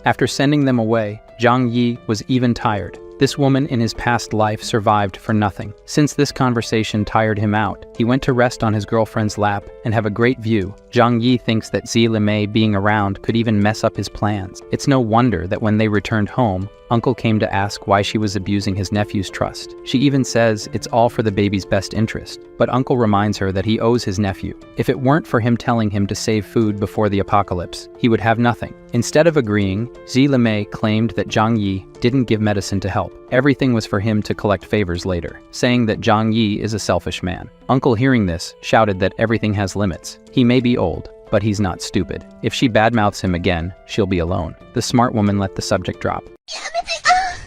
After sending them away, Zhang Yi was even tired. This woman in his past life survived for nothing. Since this conversation tired him out, he went to rest on his girlfriend's lap and have a great view. Zhang Yi thinks that Zhang being around could even mess up his plans. It's no wonder that when they returned home, Uncle came to ask why she was abusing his nephew's trust. She even says it's all for the baby's best interest, but Uncle reminds her that he owes his nephew. If it weren't for him telling him to save food before the apocalypse, he would have nothing. Instead of agreeing, Zhang claimed that Zhang Yi didn't give medicine to help. Everything was for him to collect favors later, saying that Zhang Yi is a selfish man. Uncle, hearing this, shouted that everything has limits. He may be old, but he's not stupid. If she badmouths him again, she'll be alone. The smart woman let the subject drop.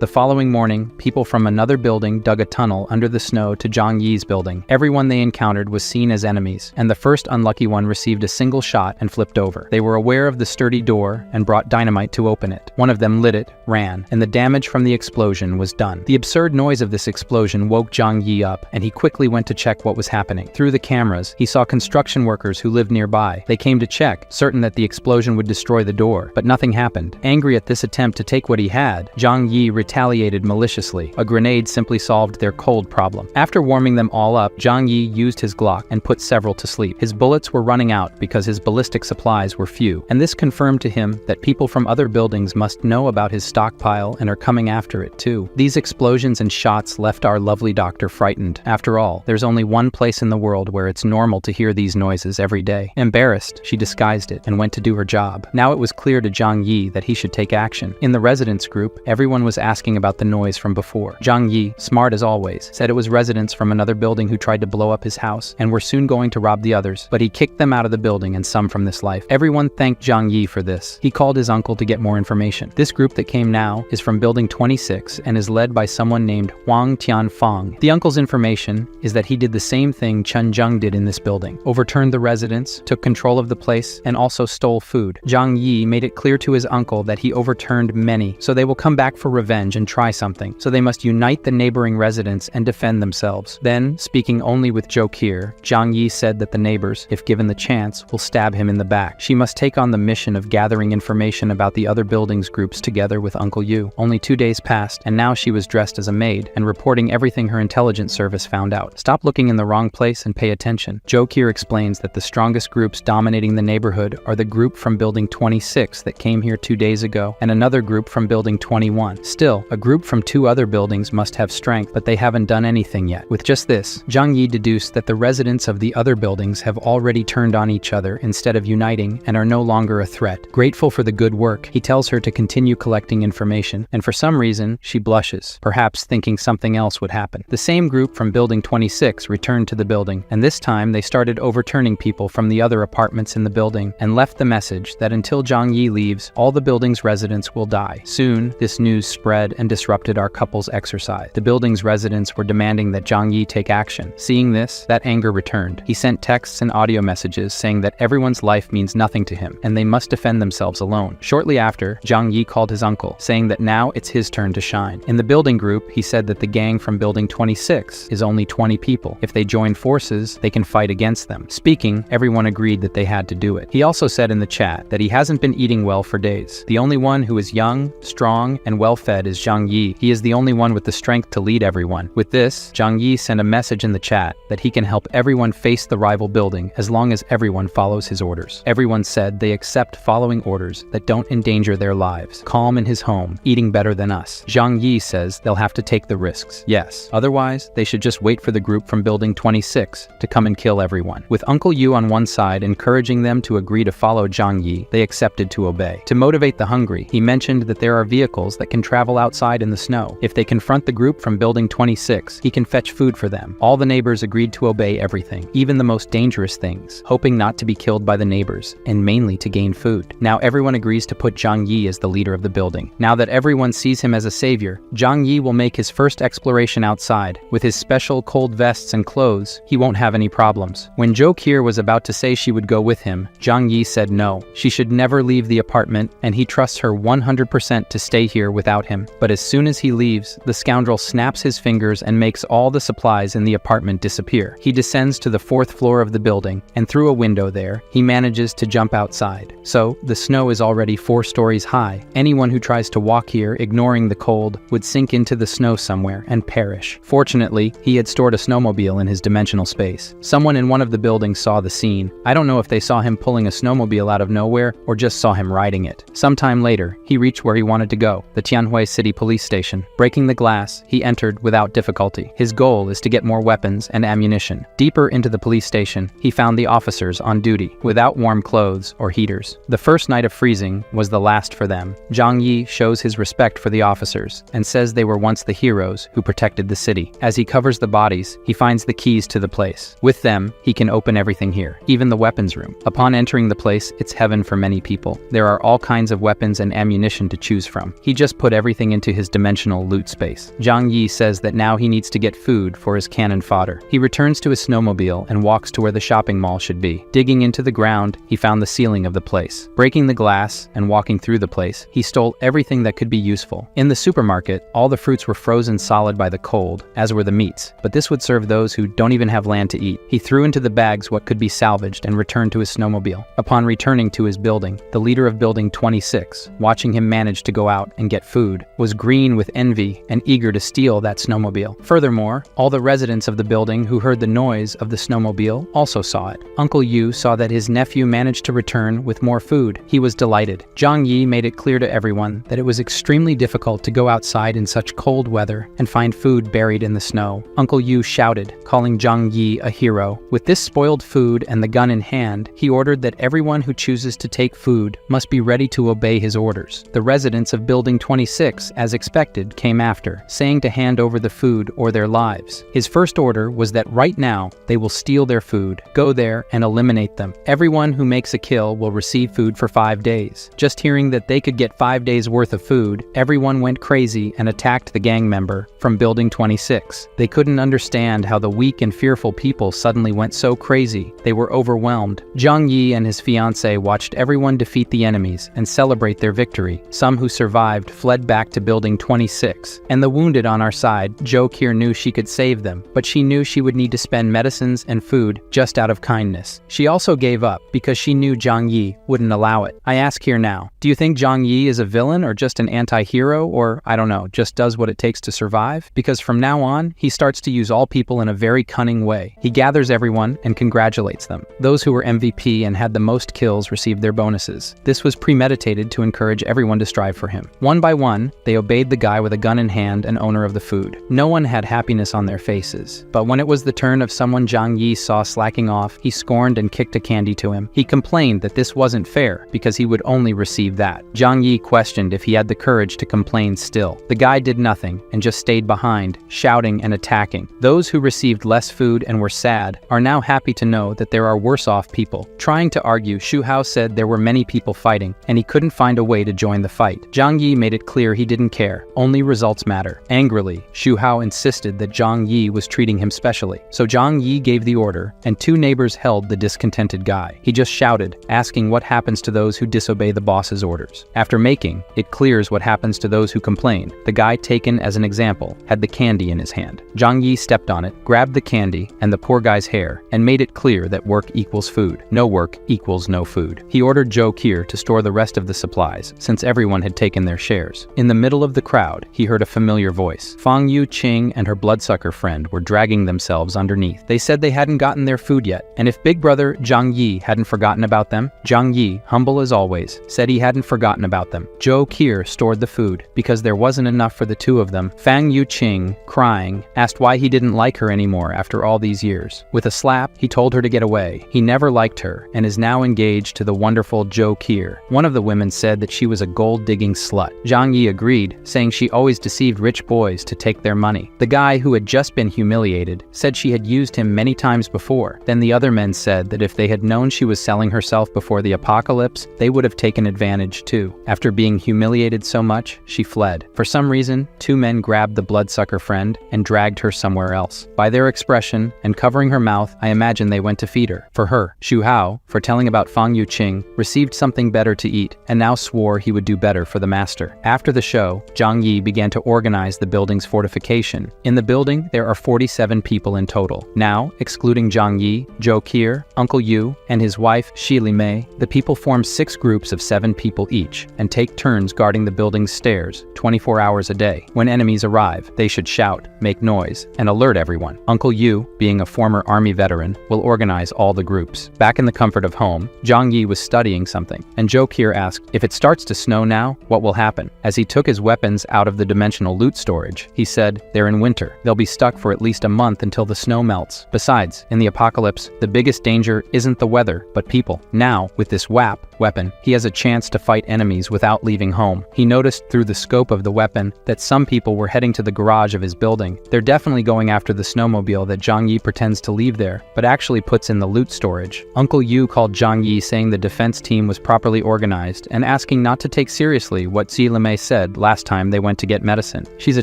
The following morning, people from another building dug a tunnel under the snow to Zhang Yi's building. Everyone they encountered was seen as enemies, and the first unlucky one received a single shot and flipped over. They were aware of the sturdy door and brought dynamite to open it. One of them lit it, ran, and the damage from the explosion was done. The absurd noise of this explosion woke Zhang Yi up, and he quickly went to check what was happening. Through the cameras, he saw construction workers who lived nearby. They came to check, certain that the explosion would destroy the door, but nothing happened. Angry at this attempt to take what he had, Zhang Yi retaliated maliciously. A grenade simply solved their cold problem. After warming them all up, Zhang Yi used his Glock and put several to sleep. His bullets were running out because his ballistic supplies were few, and this confirmed to him that people from other buildings must know about his stockpile and are coming after it too. These explosions and shots left our lovely doctor frightened. After all, there's only one place in the world where it's normal to hear these noises every day. Embarrassed, she disguised it and went to do her job. Now it was clear to Zhang Yi that he should take action. In the residents group, everyone was asking about the noise from before. Zhang Yi, smart as always, said it was residents from another building who tried to blow up his house and were soon going to rob the others, but he kicked them out of the building and some from this life. Everyone thanked Zhang Yi for this. He called his uncle to get more information. This group that came now is from building 26 and is led by someone named Huang Tianfang. The uncle's information is that he did the same thing Chen Zheng did in this building, overturned the residents, took control of the place, and also stole food. Zhang Yi made it clear to his uncle that he overturned many, so they will come back for revenge and try something. So they must unite the neighboring residents and defend themselves. Then, speaking only with Jokir, Zhang Yi said that the neighbors, if given the chance, will stab him in the back. She must take on the mission of gathering information about the other buildings groups together with Uncle Yu. Only 2 days passed, and now she was dressed as a maid and reporting everything her intelligence service found out. Stop looking in the wrong place and pay attention. Jokir explains that the strongest groups dominating the neighborhood are the group from building 26 that came here 2 days ago, and another group from building 21. Still, a group from 2 other buildings must have strength, but they haven't done anything yet. With just this, Zhang Yi deduced that the residents of the other buildings have already turned on each other instead of uniting and are no longer a threat. Grateful for the good work, he tells her to continue collecting information, and for some reason, she blushes, perhaps thinking something else would happen. The same group from building 26 returned to the building, and this time they started overturning people from the other apartments in the building and left the message that until Zhang Yi leaves, all the building's residents will die. Soon, this news spread and disrupted our couple's exercise. The building's residents were demanding that Zhang Yi take action. Seeing this, that anger returned. He sent texts and audio messages saying that everyone's life means nothing to him, and they must defend themselves alone. Shortly after, Zhang Yi called his uncle, saying that now it's his turn to shine. In the building group, he said that the gang from building 26 is only 20 people. If they join forces, they can fight against them. Speaking, everyone agreed that they had to do it. He also said in the chat that he hasn't been eating well for days. The only one who is young, strong, and well-fed is Zhang Yi. He is the only one with the strength to lead everyone. With this, Zhang Yi sent a message in the chat that he can help everyone face the rival building as long as everyone follows his orders. Everyone said they accept following orders that don't endanger their lives. Calm in his home, eating better than us. Zhang Yi says they'll have to take the risks. Yes. Otherwise, they should just wait for the group from building 26 to come and kill everyone. With Uncle Yu on one side encouraging them to agree to follow Zhang Yi, they accepted to obey. To motivate the hungry, he mentioned that there are vehicles that can travel outside in the snow. If they confront the group from building 26, he can fetch food for them. All the neighbors agreed to obey everything, even the most dangerous things, hoping not to be killed by the neighbors, and mainly to gain food. Now everyone agrees to put Zhang Yi as the leader of the building. Now that everyone sees him as a savior, Zhang Yi will make his first exploration outside. With his special cold vests and clothes, he won't have any problems. When Jokir was about to say she would go with him, Zhang Yi said no. She should never leave the apartment, and he trusts her 100% to stay here without him. But as soon as he leaves, the scoundrel snaps his fingers and makes all the supplies in the apartment disappear. He descends to the 4th floor of the building, and through a window there, he manages to jump outside. So, the snow is already 4 stories high. Anyone who tries to walk here, ignoring the cold, would sink into the snow somewhere and perish. Fortunately, he had stored a snowmobile in his dimensional space. Someone in one of the buildings saw the scene. I don't know if they saw him pulling a snowmobile out of nowhere or just saw him riding it. Sometime later, he reached where he wanted to go, the Tianhui City Police Station. Breaking the glass, he entered without difficulty. His goal is to get more weapons and ammunition. Deeper into the police station, he found the officers on duty, without warm clothes or heaters. The first night of freezing was the last for them. Zhang Yi shows his respect for the officers and says they were once the heroes who protected the city. As he covers the bodies, he finds the keys to the place. With them, he can open everything here, even the weapons room. Upon entering the place, it's heaven for many people. There are all kinds of weapons and ammunition to choose from. He just put everything into his dimensional loot space. Zhang Yi says that now he needs to get food for his cannon fodder. He returns to his snowmobile and walks to where the shopping mall should be. Digging into the ground, he found the ceiling of the place. Breaking the glass and walking through the place, he stole everything that could be useful. In the supermarket, all the fruits were frozen solid by the cold, as were the meats, but this would serve those who don't even have land to eat. He threw into the bags what could be salvaged and returned to his snowmobile. Upon returning to his building, the leader of Building 26, watching him manage to go out and get food, was green with envy and eager to steal that snowmobile. Furthermore, all the residents of the building who heard the noise of the snowmobile also saw it. Uncle Yu saw that his nephew managed to return with more food. He was delighted. Zhang Yi made it clear to everyone that it was extremely difficult to go outside in such cold weather and find food buried in the snow. Uncle Yu shouted, calling Zhang Yi a hero. With this spoiled food and the gun in hand, he ordered that everyone who chooses to take food must be ready to obey his orders. The residents of Building 26, as expected, came after, saying to hand over the food or their lives. His first order was that right now, they will steal their food, go there and eliminate them. Everyone who makes a kill will receive food for 5 days. Just hearing that they could get 5 days worth of food, everyone went crazy and attacked the gang member from Building 26. They couldn't understand how the weak and fearful people suddenly went so crazy. They were overwhelmed. Zhang Yi and his fiancée watched everyone defeat the enemies and celebrate their victory. Some who survived fled back to Building 26. And the wounded on our side, Zhou Qi knew she could save them, but she knew she would need to spend medicines and food just out of kindness. She also gave up because she knew Zhang Yi wouldn't allow it. I ask here now, do you think Zhang Yi is a villain or just an anti-hero or, I don't know, just does what it takes to survive? Because from now on, he starts to use all people in a very cunning way. He gathers everyone and congratulates them. Those who were MVP and had the most kills received their bonuses. This was premeditated to encourage everyone to strive for him. One by one, they obeyed the guy with a gun in hand and owner of the food. No one had happiness on their faces. But when it was the turn of someone Zhang Yi saw slacking off, he scorned and kicked a candy to him. He complained that this wasn't fair because he would only receive that. Zhang Yi questioned if he had the courage to complain still. The guy did nothing and just stayed behind, shouting and attacking. Those who received less food and were sad are now happy to know that there are worse off people. Trying to argue, Xu Hao said there were many people fighting and he couldn't find a way to join the fight. Zhang Yi made it clear he didn't care. Only results matter. Angrily, Xu Hao insisted that Zhang Yi was treating him specially. So Zhang Yi gave the order and 2 neighbors held the discontented guy. He just shouted, asking what happens to those who disobey the boss's orders. After making it clears what happens to those who complain, the guy taken as an example had the candy in his hand. Zhang Yi stepped on it, grabbed the candy and the poor guy's hair, and made it clear that work equals food. No work equals no food. He ordered Zhou Qi to store the rest of the supplies, since everyone had taken their shares. In the middle of the crowd, he heard a familiar voice. Fang Yuqing and her bloodsucker friend were dragging themselves underneath. They said they hadn't gotten their food yet, and if Big Brother Zhang Yi hadn't forgotten about them, Zhang Yi, humble as always, said he hadn't forgotten about them. Zhou Qi stored the food, because there wasn't enough for the 2 of them. Fang Yuqing, crying, asked why he didn't like her anymore after all these years. With a slap, he told her to get away. He never liked her, and is now engaged to the wonderful Zhou Qi. One of the women said that she was a gold-digging slut. Zhang Yi agreed, saying she always deceived rich boys to take their money. The guy who had just been humiliated said she had used him many times before. Then the other men said that if they had known she was selling herself before the apocalypse, they would have taken advantage too. After being humiliated so much, she fled. For some reason, 2 men grabbed the bloodsucker friend and dragged her somewhere else. By their expression and covering her mouth, I imagine they went to feed her. For her, Xu Hao, for telling about Fang Yuqing, received something better to eat, and now swore he would do better for the master. After the show, show, Zhang Yi began to organize the building's fortification. In the building, there are 47 people in total. Now, excluding Zhang Yi, Zhou Qi, Uncle Yu, and his wife, Shi Mei, the people form 6 groups of 7 people each and take turns guarding the building's stairs 24 hours a day. When enemies arrive, they should shout, make noise, and alert everyone. Uncle Yu, being a former army veteran, will organize all the groups. Back in the comfort of home, Zhang Yi was studying something, and Zhou Qi asked, if it starts to snow now, what will happen? As he took his weapons out of the dimensional loot storage, he said, they're in winter. They'll be stuck for at least a month until the snow melts. Besides, in the apocalypse, the biggest danger isn't the weather, but people. Now, with this weapon, he has a chance to fight enemies without leaving home. He noticed through the scope of the weapon that some people were heading to the garage of his building. They're definitely going after the snowmobile that Zhang Yi pretends to leave there, but actually puts in the loot storage. Uncle Yu called Zhang Yi saying the defense team was properly organized and asking not to take seriously what Shi Mei said last time they went to get medicine. She's a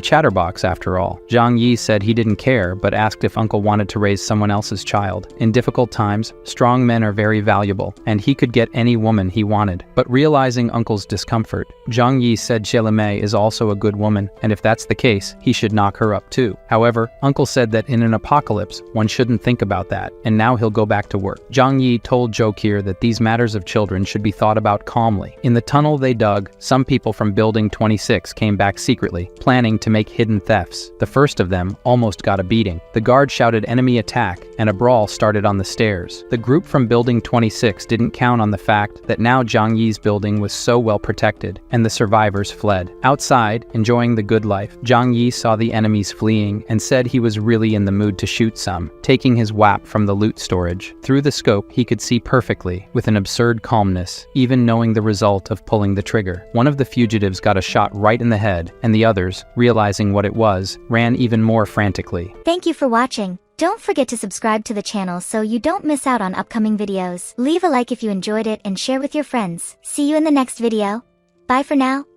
chatterbox after all. Zhang Yi said he didn't care, but asked if Uncle wanted to raise someone else's child. In difficult times, strong men are very valuable, and he could get any woman he wanted. But realizing Uncle's discomfort, Zhang Yi said Shi Mei is also a good woman, and if that's the case, he should knock her up too. However, Uncle said that in an apocalypse, one shouldn't think about that, and now he'll go back to work. Zhang Yi told Zhou Qi that these matters of children should be thought about calmly. In the tunnel they dug, some people from Building 26 came back secretly, planning to make hidden thefts. The first of them almost got a beating. The guard shouted enemy attack, and a brawl started on the stairs. The group from Building 26 didn't count on the fact that now Zhang Yi's building was so well protected, and the survivors fled. Outside, enjoying the good life, Zhang Yi saw the enemies fleeing and said he was really in the mood to shoot some, taking his WAP from the loot storage. Through the scope, he could see perfectly, with an absurd calmness, even knowing the result of pulling the trigger. One of the fugitives got a shot right in the head, and the others, realizing what it was, ran even more frantically. Thank you for watching. Don't forget to subscribe to the channel so you don't miss out on upcoming videos. Leave a like if you enjoyed it and share with your friends. See you in the next video. Bye for now.